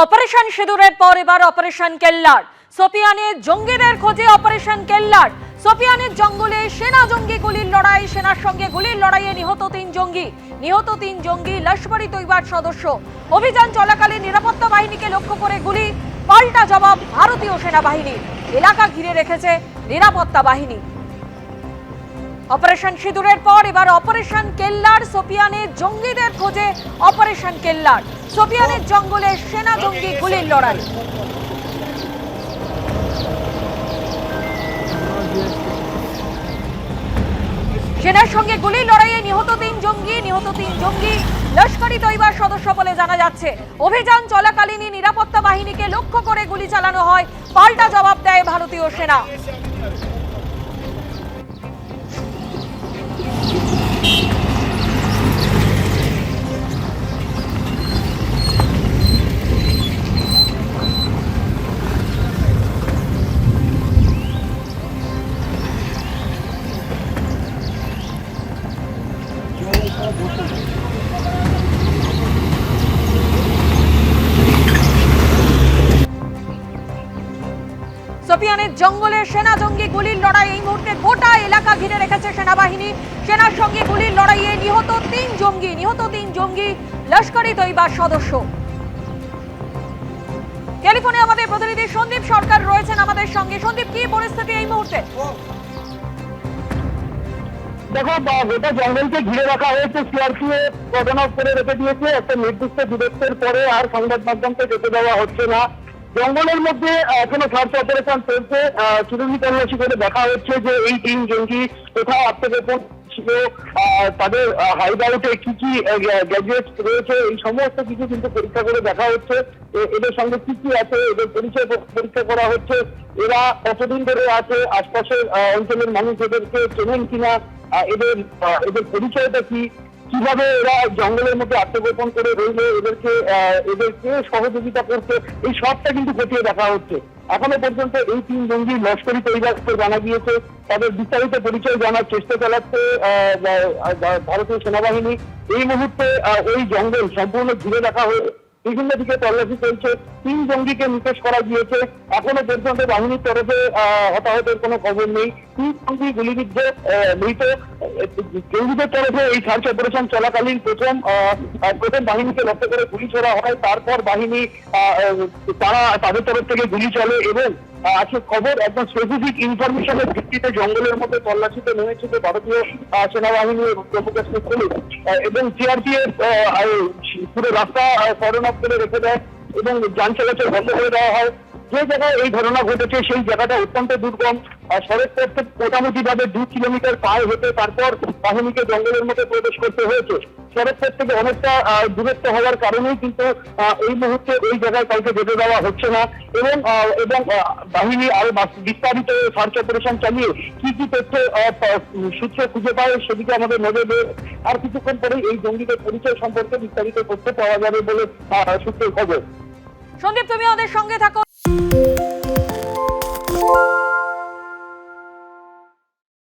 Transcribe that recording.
Operation সিঁদুরের পর এবার অপারেশন কেল্লার। সোপিয়ানে জঙ্গিদের খোঁজে অপারেশন কেল্লার। সোপিয়ানের জঙ্গলে সেনা জঙ্গি গুলির লড়াই, সেনার সঙ্গে গুলির লড়াইয়ে নিহত তিন জঙ্গি লস্কর-ই তৈবার সদস্য। অভিযান চলাকালে নিরাপত্তা বাহিনীকে লক্ষ্য করে গুলি, পাল্টা জবাব ভারতীয় সেনাবাহিনীর। এলাকা ঘিরে রেখেছে নিরাপত্তা বাহিনী। অপারেশন সিঁদুরের পর এবার অপারেশন কেল্লার। সোপিয়ানে জঙ্গিদের খোঁজে অপারেশন কেল্লার। সোপিয়ানের জঙ্গলে সেনা জঙ্গি গুলির লড়াই। সেনার সঙ্গে গুলির লড়াইয়ে নিহত তিন জঙ্গি লস্কর-ই তৈবার সদস্য বলে জানা যাচ্ছে। অভিযান চলাকালীনই নিরাপত্তা বাহিনীকে লক্ষ্য করে গুলি চালানো হয়, পাল্টা জবাব দেয় ভারতীয় সেনা। সোপিয়ানের জঙ্গলে সেনা জঙ্গি গুলির লড়াই। এই মুহূর্তে গোটা এলাকা ঘিরে রেখেছে সেনাবাহিনী। সেনার সঙ্গে গুলির লড়াইয়ে নিহত তিন জঙ্গি লস্কর-ই তৈবার সদস্য। টেলিফোনে আমাদের প্রতিনিধি সন্দীপ সরকার রয়েছেন আমাদের সঙ্গে। সন্দীপ, কি পরিস্থিতি এই মুহূর্তে? দেখো, গোটা জঙ্গলকে ঘিরে রাখা হয়েছে। সিআরপিএফ কর্ডন অফ করে রেখে দিয়েছে। একটা নির্দিষ্ট দূরত্বের পরে আর সংবাদ মাধ্যমকে যেতে দেওয়া হচ্ছে না। জঙ্গলের মধ্যে এখনো সার্চ অপারেশন চলছে। চুরুনি তল্লাশি করে দেখা হচ্ছে যে এই তিন জঙ্গি কোথাও আত্মগোপন ছিল, তাদের হাইড আউটে কি কি গ্যাজেট রয়েছে, এই সমস্ত কিছু কিন্তু পরীক্ষা করে দেখা হচ্ছে। এদের সঙ্গে কি কি আছে, এদের পরিচয় পরীক্ষা করা হচ্ছে। এরা কতদিন ধরে আছে, আশপাশের অঞ্চলের মানুষ এদেরকে চেনেন কিনা, এদের পরিচয়টা কি, কিভাবে এরা জঙ্গলের মধ্যে আত্মগোপন করে রইলে এদেরকে সহযোগিতা করছে, এই সবটা কিন্তু খতিয়ে দেখা হচ্ছে। এখনো পর্যন্ত এই তিন জঙ্গি লস্কর-ই তৈবার জানা গিয়েছে। তাদের বিস্তারিত পরিচয় জানার চেষ্টা চালাচ্ছে ভারতীয় সেনাবাহিনী। এই মুহূর্তে ওই জঙ্গল সম্পূর্ণ ঘিরে রাখা হয়ে বিভিন্ন দিকে তল্লাশি চলছে। তিন জঙ্গিকে নিকেশ করা গিয়েছে। এখনো পর্যন্ত বাহিনীর তরফে হতাহতের কোনো খবর নেই। তিন জঙ্গি গুলিবিদ্ধ মৃত। জঙ্গিদের তরফে এই সার্চ অপারেশন চলাকালীন প্রথম বাহিনীকে লক্ষ্য করে গুলি ছোড়া হয়। তারপর বাহিনী তাদের তরফ থেকে গুলি চলে এবং আজকে খবর একদম স্পেসিফিক ইনফরমেশনের ভিত্তিতে জঙ্গলের মধ্যে তল্লাশিতে নেমেছিল ভারতীয় সেনাবাহিনী এবং জম্মু কাশ্মীর পুলিশ এবং সিআরপিএফ। পুরো রাস্তা কর্ডন অফ করে রেখে দেয় এবং যান চলাচল বন্ধ করে দেওয়া হয়। যে জায়গায় এই ঘটনা ঘটেছে সেই জায়গাটা অত্যন্ত দুর্গম। সড়ক পথ থেকে মোটামুটি ভাবে 2 কিলোমিটার পায়ে হেঁটে তারপর বাহিনীকে জঙ্গলের মধ্যে প্রবেশ করতে হয়েছে। সড়ক পথ থেকে অনেকটা দূরত্ব হওয়ার কারণেই কিন্তু এই মুহূর্তে ওই জায়গায় কাউকে যেতে দেওয়া হচ্ছে না এবং বাহিনী আরো বিস্তারিত সার্চ অপারেশন চালিয়ে কি কি তথ্য সূত্র খুঁজে পায় সেদিকে আমাদের নজর দেয়। আর কিছুক্ষণ পরেই এই জঙ্গিদের পরিচয় সম্পর্কে বিস্তারিত তথ্য পাওয়া যাবে বলে সূত্রের খবর। সন্দীপ, তুমি আমাদের সঙ্গে থাকো।